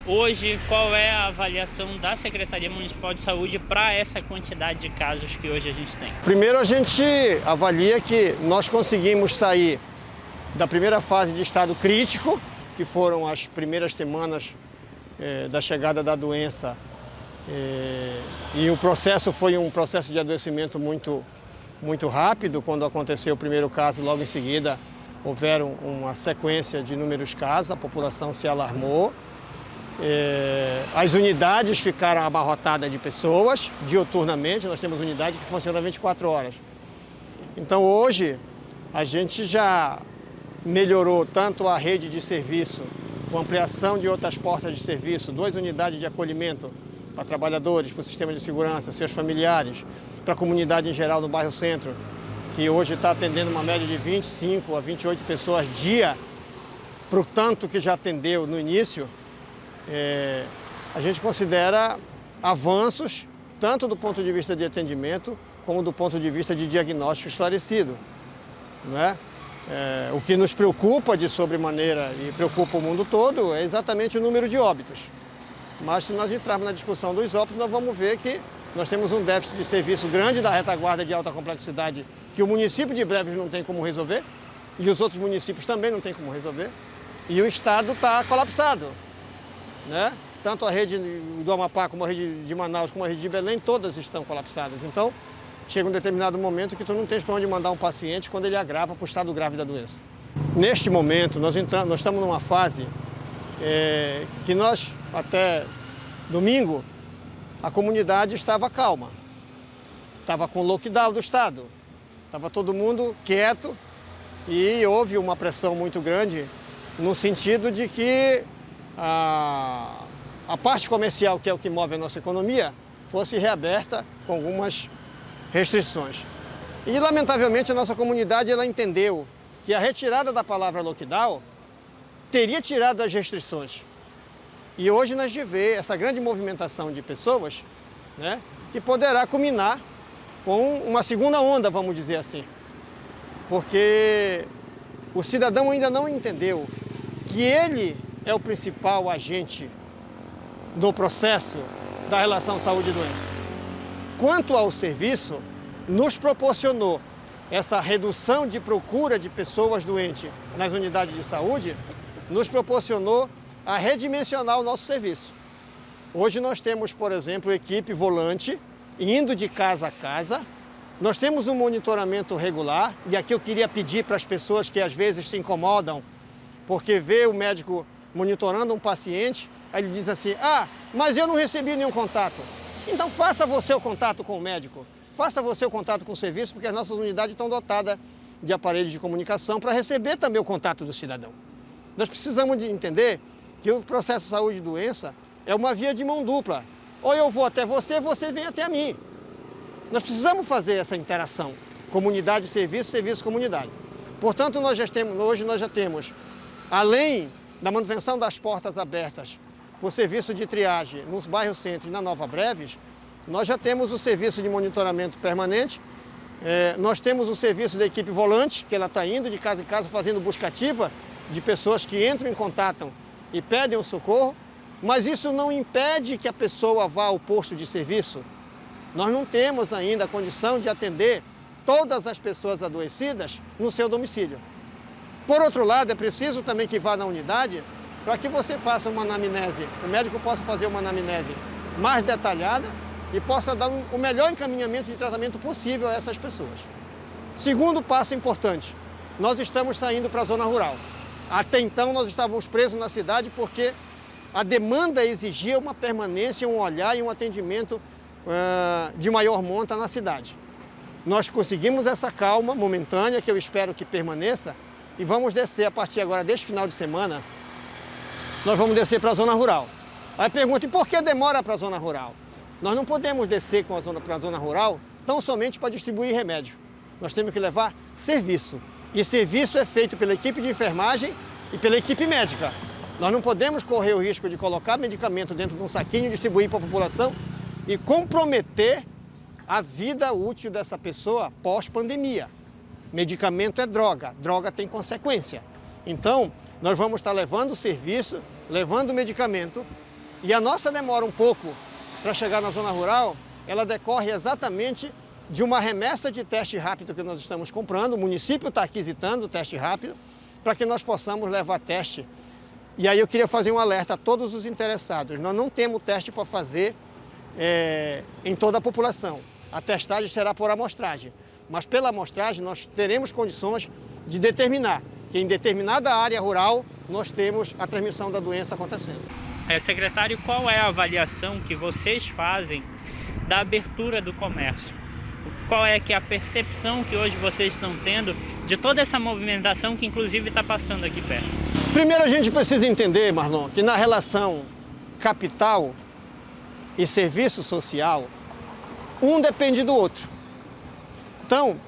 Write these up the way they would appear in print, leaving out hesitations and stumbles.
Hoje, qual é a avaliação da Secretaria Municipal de Saúde para essa quantidade de casos que hoje a gente tem? Primeiro, a gente avalia que nós conseguimos sair da primeira fase de estado crítico, que foram as primeiras semanas da chegada da doença, e o processo foi um processo de adoecimento muito rápido. Quando aconteceu o primeiro caso, logo em seguida houveram uma sequência de inúmeros casos, a população se alarmou. As unidades ficaram abarrotadas de pessoas, diuturnamente. Nós temos unidade que funciona 24 horas. Então hoje a gente já melhorou tanto a rede de serviço, com ampliação de outras portas de serviço, 2 unidades de acolhimento para trabalhadores, para o sistema de segurança, seus familiares, para a comunidade em geral no bairro Centro, que hoje está atendendo uma média de 25 a 28 pessoas dia, para o tanto que já atendeu no início. A gente considera avanços, tanto do ponto de vista de atendimento, como do ponto de vista de diagnóstico esclarecido, não é? O que nos preocupa de sobremaneira e preocupa o mundo todo é exatamente o número de óbitos. Mas se nós entrarmos na discussão dos óbitos, nós vamos ver que nós temos um déficit de serviço grande da retaguarda de alta complexidade, que o município de Breves não tem como resolver, e os outros municípios também não têm como resolver, e o estado está colapsado, né? Tanto a rede do Amapá, como a rede de Manaus, como a rede de Belém, todas estão colapsadas. Então, chega um determinado momento que tu não tens para onde mandar um paciente quando ele agrava para o estado grave da doença. Neste momento, nós estamos numa fase que nós, até domingo, a comunidade estava calma. Estava com lockdown do estado. Estava todo mundo quieto e houve uma pressão muito grande no sentido de que a parte comercial, que é o que move a nossa economia, fosse reaberta com algumas restrições. E, lamentavelmente, a nossa comunidade ela entendeu que a retirada da palavra lockdown teria tirado as restrições. E hoje nós vemos essa grande movimentação de pessoas, né, que poderá culminar com uma segunda onda, vamos dizer assim. Porque o cidadão ainda não entendeu que ele é o principal agente no processo da relação saúde e doença. Quanto ao serviço, nos proporcionou essa redução de procura de pessoas doentes nas unidades de saúde, nos proporcionou a redimensionar o nosso serviço. Hoje nós temos, por exemplo, equipe volante indo de casa a casa. Nós temos um monitoramento regular, e aqui eu queria pedir para as pessoas que às vezes se incomodam porque vê o médico monitorando um paciente, aí ele diz assim: ah, mas eu não recebi nenhum contato. Então faça você o contato com o médico, faça você o contato com o serviço, porque as nossas unidades estão dotadas de aparelhos de comunicação para receber também o contato do cidadão. Nós precisamos de entender que o processo de saúde e doença é uma via de mão dupla. Ou eu vou até você, você vem até mim. Nós precisamos fazer essa interação, comunidade, serviço, serviço, comunidade. Portanto, hoje nós já temos, além da manutenção das portas abertas por serviço de triagem nos bairros Centro e na Nova Breves, nós já temos o serviço de monitoramento permanente, nós temos o serviço da equipe volante, que ela está indo de casa em casa fazendo busca ativa de pessoas que entram em contato e pedem o socorro, mas isso não impede que a pessoa vá ao posto de serviço. Nós não temos ainda a condição de atender todas as pessoas adoecidas no seu domicílio. Por outro lado, é preciso também que vá na unidade para que você faça uma anamnese, o médico possa fazer uma anamnese mais detalhada e possa dar o melhor encaminhamento de tratamento possível a essas pessoas. Segundo passo importante, nós estamos saindo para a zona rural. Até então nós estávamos presos na cidade porque a demanda exigia uma permanência, um olhar e um atendimento de maior monta na cidade. Nós conseguimos essa calma momentânea, que eu espero que permaneça, e vamos descer a partir agora deste final de semana, nós vamos descer para a zona rural. Aí pergunta, e por que demora para a zona rural? Nós não podemos descer para a zona rural tão somente para distribuir remédio. Nós temos que levar serviço. E serviço é feito pela equipe de enfermagem e pela equipe médica. Nós não podemos correr o risco de colocar medicamento dentro de um saquinho e distribuir para a população e comprometer a vida útil dessa pessoa pós-pandemia. Medicamento é droga, droga tem consequência. Então, nós vamos estar levando o serviço, levando o medicamento E a nossa demora um pouco para chegar na zona rural, ela decorre exatamente de uma remessa de teste rápido que nós estamos comprando. O município está aquisitando o teste rápido para que nós possamos levar teste. E aí eu queria fazer um alerta a todos os interessados. Nós não temos teste para fazer em toda a população. A testagem será por amostragem. Mas pela amostragem nós teremos condições de determinar que em determinada área rural nós temos a transmissão da doença acontecendo. Secretário, qual é a avaliação que vocês fazem da abertura do comércio? Qual é que é a percepção que hoje vocês estão tendo de toda essa movimentação que inclusive está passando aqui perto? Primeiro a gente precisa entender, Marlon, que na relação capital e serviço social, um depende do outro. Então,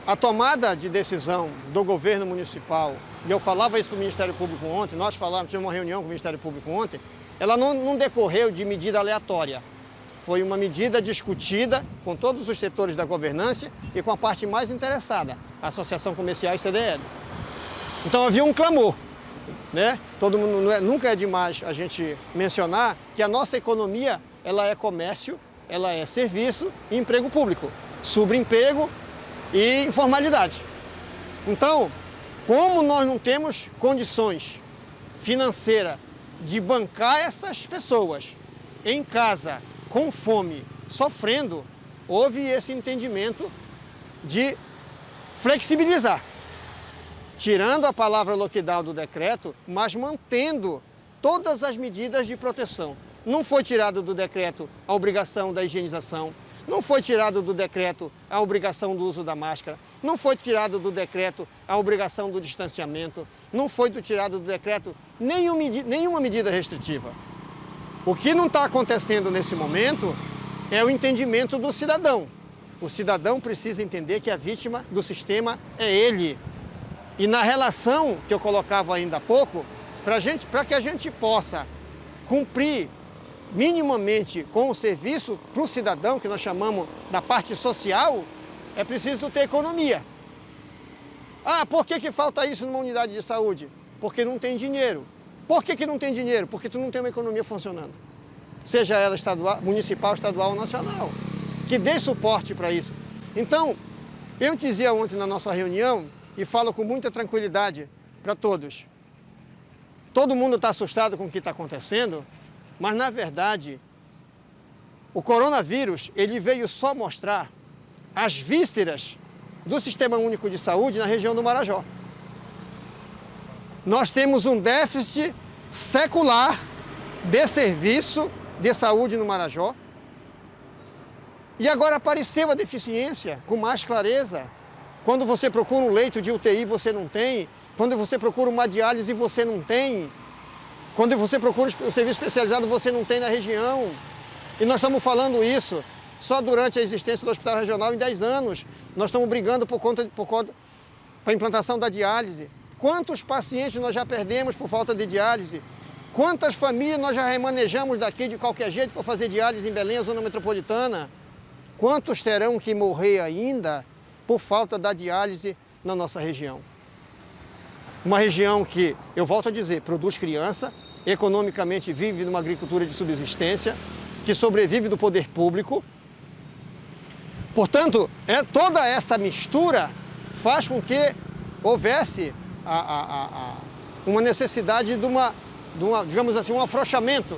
a tomada de decisão do governo municipal, e eu falava isso com o Ministério Público ontem, nós tivemos uma reunião com o Ministério Público ontem, ela não decorreu de medida aleatória. Foi uma medida discutida com todos os setores da governança e com a parte mais interessada, a Associação Comercial e CDL. Então havia um clamor, né? Todo mundo, nunca é demais a gente mencionar que a nossa economia, ela é comércio, ela é serviço e emprego público, subemprego e informalidade. Então, como nós não temos condições financeiras de bancar essas pessoas em casa, com fome, sofrendo, houve esse entendimento de flexibilizar, tirando a palavra lockdown do decreto, mas mantendo todas as medidas de proteção. Não foi tirado do decreto a obrigação da higienização, não foi tirado do decreto a obrigação do uso da máscara, não foi tirado do decreto a obrigação do distanciamento, não foi tirado do decreto nenhuma medida restritiva. O que não está acontecendo nesse momento é o entendimento do cidadão. O cidadão precisa entender que a vítima do sistema é ele. E na relação que eu colocava ainda há pouco, para que a gente possa cumprir minimamente com o serviço para o cidadão, que nós chamamos da parte social, é preciso ter economia. Ah, por que falta isso numa unidade de saúde? Porque não tem dinheiro. Por que não tem dinheiro? Porque tu não tem uma economia funcionando. Seja ela estadual, municipal, estadual ou nacional, que dê suporte para isso. Então, eu dizia ontem na nossa reunião, e falo com muita tranquilidade para todos, todo mundo está assustado com o que está acontecendo, mas na verdade, o coronavírus, ele veio só mostrar as vísceras do Sistema Único de Saúde na região do Marajó. Nós temos um déficit secular de serviço de saúde no Marajó. E agora apareceu a deficiência com mais clareza. Quando você procura um leito de UTI, você não tem. Quando você procura uma diálise, você não tem. Quando você procura um serviço especializado, você não tem na região. E nós estamos falando isso só durante a existência do Hospital Regional em 10 anos. Nós estamos brigando por conta para a implantação da diálise. Quantos pacientes nós já perdemos por falta de diálise? Quantas famílias nós já remanejamos daqui de qualquer jeito para fazer diálise em Belém, a zona metropolitana? Quantos terão que morrer ainda por falta da diálise na nossa região? Uma região que, eu volto a dizer, produz criança, economicamente vive numa agricultura de subsistência, que sobrevive do poder público. Portanto, toda essa mistura faz com que houvesse uma necessidade de uma, digamos assim, um afrouxamento.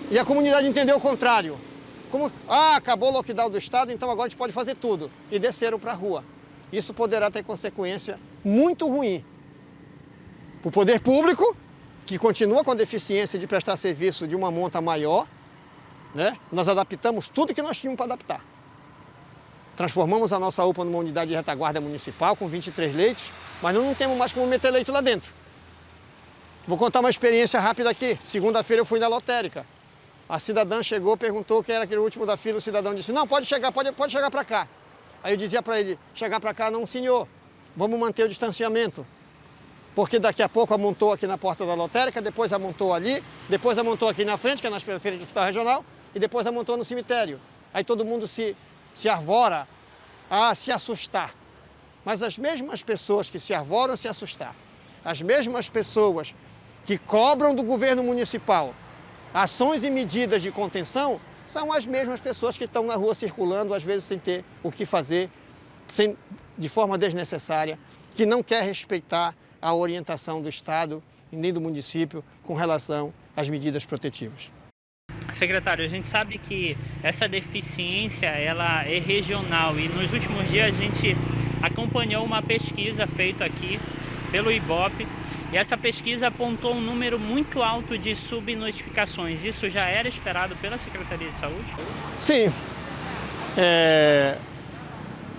E a comunidade entendeu o contrário. Acabou o lockdown do Estado, então agora a gente pode fazer tudo. E desceram para a rua. Isso poderá ter consequência muito ruim para o poder público, que continua com a deficiência de prestar serviço de uma monta maior, né? Nós adaptamos tudo que nós tínhamos para adaptar. Transformamos a nossa UPA numa unidade de retaguarda municipal com 23 leitos, mas não temos mais como meter leito lá dentro. Vou contar uma experiência rápida aqui. Segunda-feira eu fui na lotérica. A cidadã chegou, perguntou quem era aquele último da fila, o cidadão disse, não, pode chegar para cá. Aí eu dizia para ele, chegar para cá não, senhor, vamos manter o distanciamento. Porque daqui a pouco amontou aqui na porta da lotérica, depois amontou ali, depois amontou aqui na frente, que é na feira de hospital regional, e depois amontou no cemitério. Aí todo mundo se arvora a se assustar. Mas as mesmas pessoas que se arvoram a se assustar, as mesmas pessoas que cobram do governo municipal ações e medidas de contenção, são as mesmas pessoas que estão na rua circulando, às vezes sem ter o que fazer, de forma desnecessária, que não quer respeitar a orientação do Estado e nem do município com relação às medidas protetivas. Secretário, a gente sabe que essa deficiência ela é regional e nos últimos dias a gente acompanhou uma pesquisa feita aqui pelo IBOP e essa pesquisa apontou um número muito alto de subnotificações. Isso já era esperado pela Secretaria de Saúde? Sim.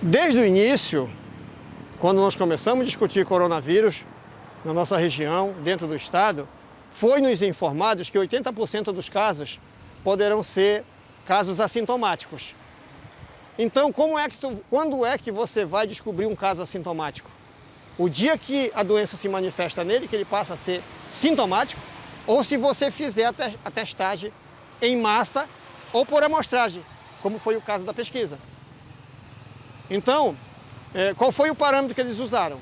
Desde o início, quando nós começamos a discutir coronavírus na nossa região, dentro do estado, foi-nos informado que 80% dos casos poderão ser casos assintomáticos. Então, quando é que você vai descobrir um caso assintomático? O dia que a doença se manifesta nele, que ele passa a ser sintomático, ou se você fizer a testagem em massa ou por amostragem, como foi o caso da pesquisa. Então, qual foi o parâmetro que eles usaram?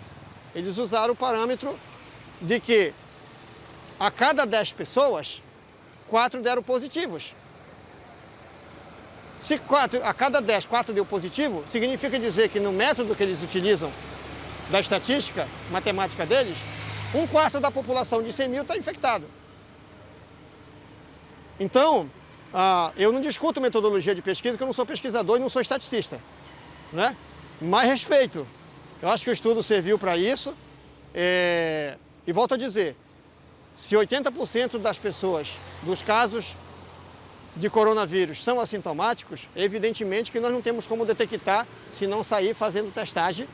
Eles usaram o parâmetro de que a cada 10 pessoas, 4 deram positivos. Se a cada 10, 4 deu positivo, significa dizer que no método que eles utilizam da estatística matemática deles, 1/4 da população de 100 mil está infectado. Então, eu não discuto metodologia de pesquisa, porque eu não sou pesquisador e não sou estaticista, né? Mas respeito. Eu acho que o estudo serviu para isso. E volto a dizer, se 80% das pessoas, dos casos de coronavírus são assintomáticos, evidentemente que nós não temos como detectar se não sair fazendo testagem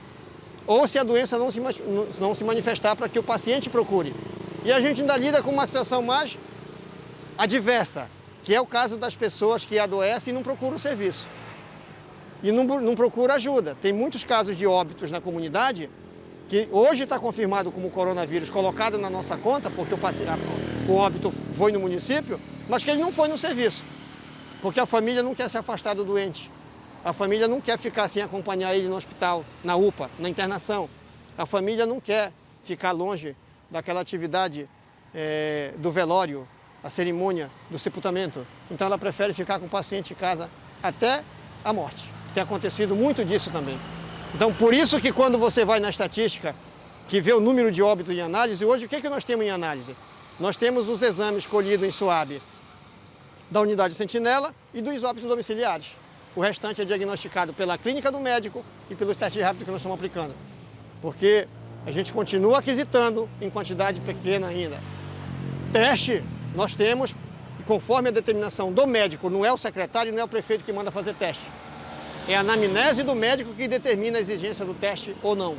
ou se a doença não se manifestar para que o paciente procure. E a gente ainda lida com uma situação mais adversa, que é o caso das pessoas que adoecem e não procuram o serviço. E não procuram ajuda. Tem muitos casos de óbitos na comunidade que hoje está confirmado como coronavírus colocado na nossa conta, porque o óbito foi no município, mas que ele não foi no serviço, porque a família não quer se afastar do doente. A família não quer ficar sem acompanhar ele no hospital, na UPA, na internação. A família não quer ficar longe daquela atividade do velório, a cerimônia do sepultamento. Então ela prefere ficar com o paciente em casa até a morte. Tem acontecido muito disso também. Então, por isso que quando você vai na estatística, que vê o número de óbitos em análise, hoje o que nós temos em análise? Nós temos os exames colhidos em SUAB da unidade sentinela e dos óbitos domiciliares. O restante é diagnosticado pela clínica do médico e pelos testes rápidos que nós estamos aplicando. Porque a gente continua aquisitando em quantidade pequena ainda. Teste nós temos, e conforme a determinação do médico, não é o secretário, não é o prefeito que manda fazer teste. É a anamnese do médico que determina a exigência do teste ou não.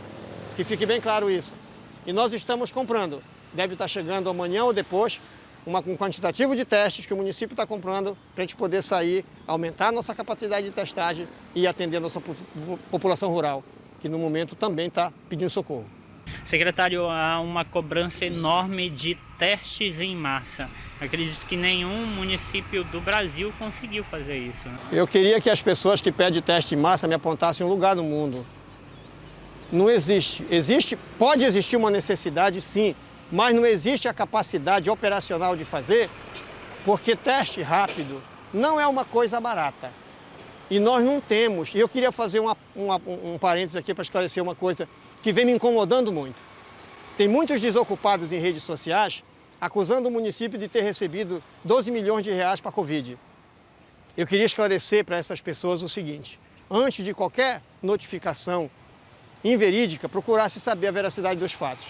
Que fique bem claro isso. E nós estamos comprando, deve estar chegando amanhã ou depois, um quantitativo de testes que o município está comprando para a gente poder sair, aumentar a nossa capacidade de testagem e atender a nossa população rural, que no momento também está pedindo socorro. Secretário, há uma cobrança enorme de testes em massa. Acredito que nenhum município do Brasil conseguiu fazer isso, né? Eu queria que as pessoas que pedem teste em massa me apontassem um lugar no mundo. Não existe. Pode existir uma necessidade, sim, mas não existe a capacidade operacional de fazer, porque teste rápido não é uma coisa barata. E nós não temos. E eu queria fazer um parênteses aqui para esclarecer uma coisa que vem me incomodando muito. Tem muitos desocupados em redes sociais acusando o município de ter recebido 12 milhões de reais para a Covid. Eu queria esclarecer para essas pessoas o seguinte: antes de qualquer notificação inverídica, procurasse saber a veracidade dos fatos.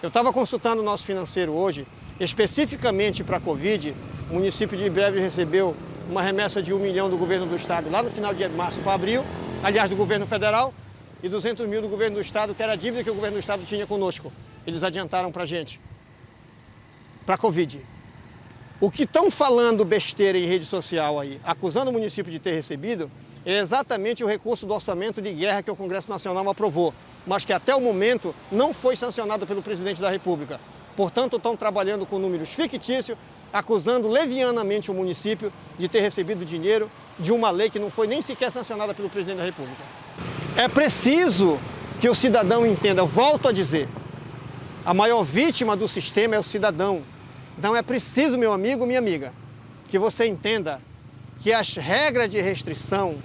Eu estava consultando o nosso financeiro hoje, especificamente para a Covid, o município de Breve recebeu uma remessa de 1 milhão do governo do estado lá no final de março para abril, aliás, do governo federal, e 200 mil do governo do estado, que era a dívida que o governo do estado tinha conosco. Eles adiantaram para a gente, para a Covid. O que estão falando besteira em rede social aí, acusando o município de ter recebido, é exatamente o recurso do orçamento de guerra que o Congresso Nacional aprovou, mas que até o momento não foi sancionado pelo presidente da República. Portanto, estão trabalhando com números fictícios, acusando levianamente o município de ter recebido dinheiro de uma lei que não foi nem sequer sancionada pelo presidente da República. É preciso que o cidadão entenda, volto a dizer, A maior vítima do sistema é o cidadão. Então é preciso, meu amigo, minha amiga, que você entenda que as regras de restrição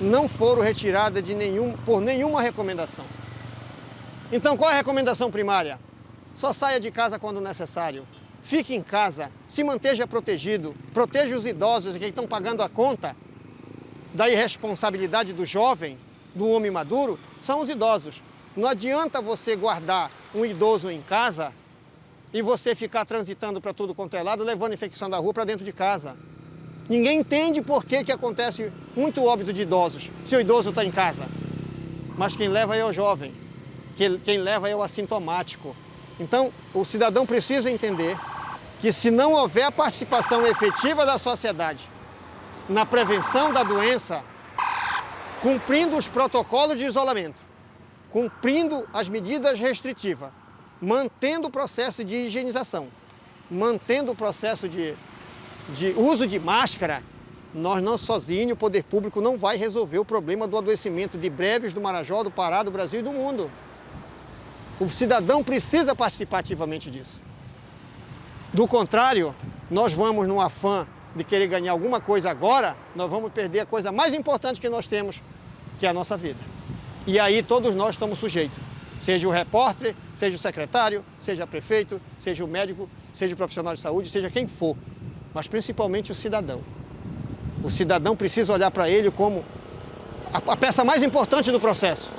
não foram retiradas por nenhuma recomendação. Então qual é a recomendação primária? Só saia de casa quando necessário. Fique em casa, se mantenha protegido, proteja os idosos que estão pagando a conta da irresponsabilidade do jovem, do homem maduro, são os idosos. Não adianta você guardar um idoso em casa e você ficar transitando para tudo quanto é lado, levando infecção da rua para dentro de casa. Ninguém entende por que acontece muito óbito de idosos, se o idoso está em casa. Mas quem leva é o jovem, quem leva é o assintomático. Então, o cidadão precisa entender que se não houver participação efetiva da sociedade na prevenção da doença, cumprindo os protocolos de isolamento, cumprindo as medidas restritivas, mantendo o processo de higienização, mantendo o processo de uso de máscara, nós não sozinhos, o poder público não vai resolver o problema do adoecimento de breves do Marajó, do Pará, do Brasil e do mundo. O cidadão precisa participar ativamente disso. Do contrário, nós vamos num afã de querer ganhar alguma coisa agora, nós vamos perder a coisa mais importante que nós temos, que é a nossa vida. E aí todos nós estamos sujeitos. Seja o repórter, seja o secretário, seja o prefeito, seja o médico, seja o profissional de saúde, seja quem for. Mas principalmente o cidadão. O cidadão precisa olhar para ele como a peça mais importante do processo.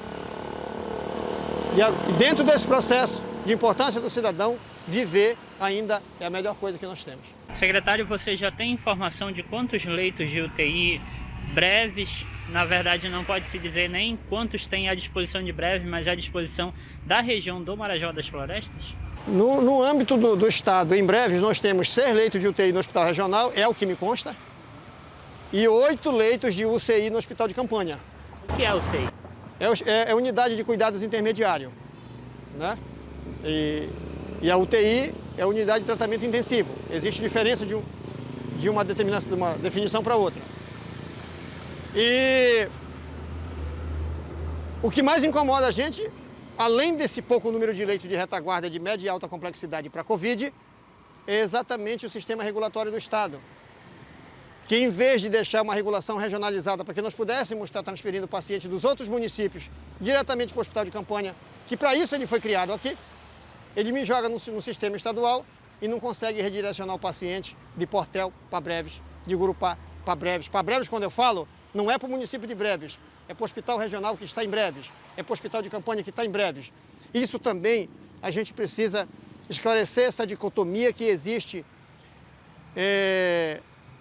E dentro desse processo de importância do cidadão, viver ainda é a melhor coisa que nós temos. Secretário, você já tem informação de quantos leitos de UTI breves, na verdade não pode se dizer nem quantos tem à disposição de breves, mas à disposição da região do Marajó das Florestas? No âmbito do estado, em breves, nós temos 6 leitos de UTI no Hospital Regional, é o que me consta, e 8 leitos de UCI no Hospital de Campanha. O que é o UCI? É a Unidade de Cuidados Intermediário, né? E a UTI é a Unidade de Tratamento Intensivo. Existe diferença de uma definição para outra. E o que mais incomoda a gente, além desse pouco número de leitos de retaguarda de média e alta complexidade para a Covid, é exatamente o sistema regulatório do Estado, que em vez de deixar uma regulação regionalizada para que nós pudéssemos estar transferindo pacientes dos outros municípios diretamente para o Hospital de Campanha, que para isso ele foi criado aqui, ele me joga no sistema estadual e não consegue redirecionar o paciente de Portel para Breves, de Gurupá para Breves. Para Breves, quando eu falo, não é para o município de Breves, é para o Hospital Regional que está em Breves, é para o Hospital de Campanha que está em Breves. Isso também a gente precisa esclarecer essa dicotomia que existe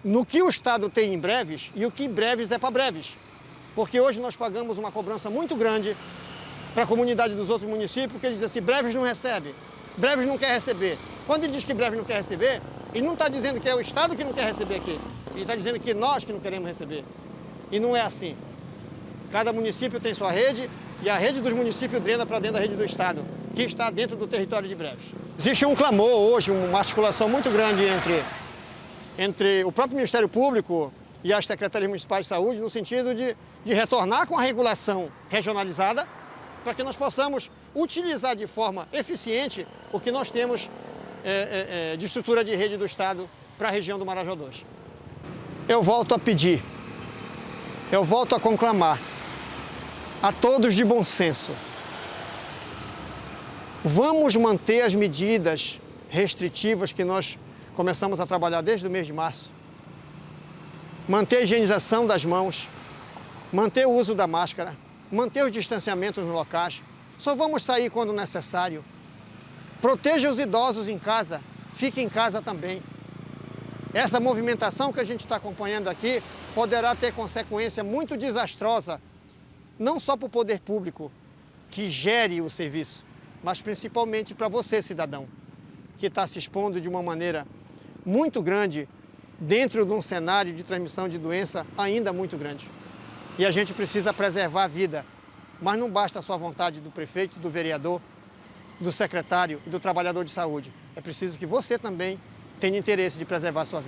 no que o Estado tem em Breves e o que em Breves é para Breves. Porque hoje nós pagamos uma cobrança muito grande para a comunidade dos outros municípios, porque ele diz assim, Breves não recebe, Breves não quer receber. Quando ele diz que Breves não quer receber, ele não está dizendo que é o Estado que não quer receber aqui, ele está dizendo que nós que não queremos receber. E não é assim. Cada município tem sua rede e a rede dos municípios drena para dentro da rede do Estado, que está dentro do território de Breves. Existe um clamor hoje, uma articulação muito grande entre o próprio Ministério Público e as Secretarias Municipais de Saúde, no sentido de retornar com a regulação regionalizada, para que nós possamos utilizar de forma eficiente o que nós temos de estrutura de rede do Estado para a região do Marajó II. Eu volto a pedir, eu volto a conclamar a todos de bom senso. Vamos manter as medidas restritivas que nós começamos a trabalhar desde o mês de março. Manter a higienização das mãos, manter o uso da máscara, manter os distanciamentos nos locais. Só vamos sair quando necessário. Proteja os idosos em casa, fique em casa também. Essa movimentação que a gente está acompanhando aqui poderá ter consequência muito desastrosa, não só para o poder público, que gere o serviço, mas principalmente para você, cidadão, que está se expondo de uma maneira muito grande dentro de um cenário de transmissão de doença ainda muito grande. E a gente precisa preservar a vida, mas não basta a sua vontade do prefeito, do vereador, do secretário e do trabalhador de saúde. É preciso que você também tenha interesse de preservar a sua vida.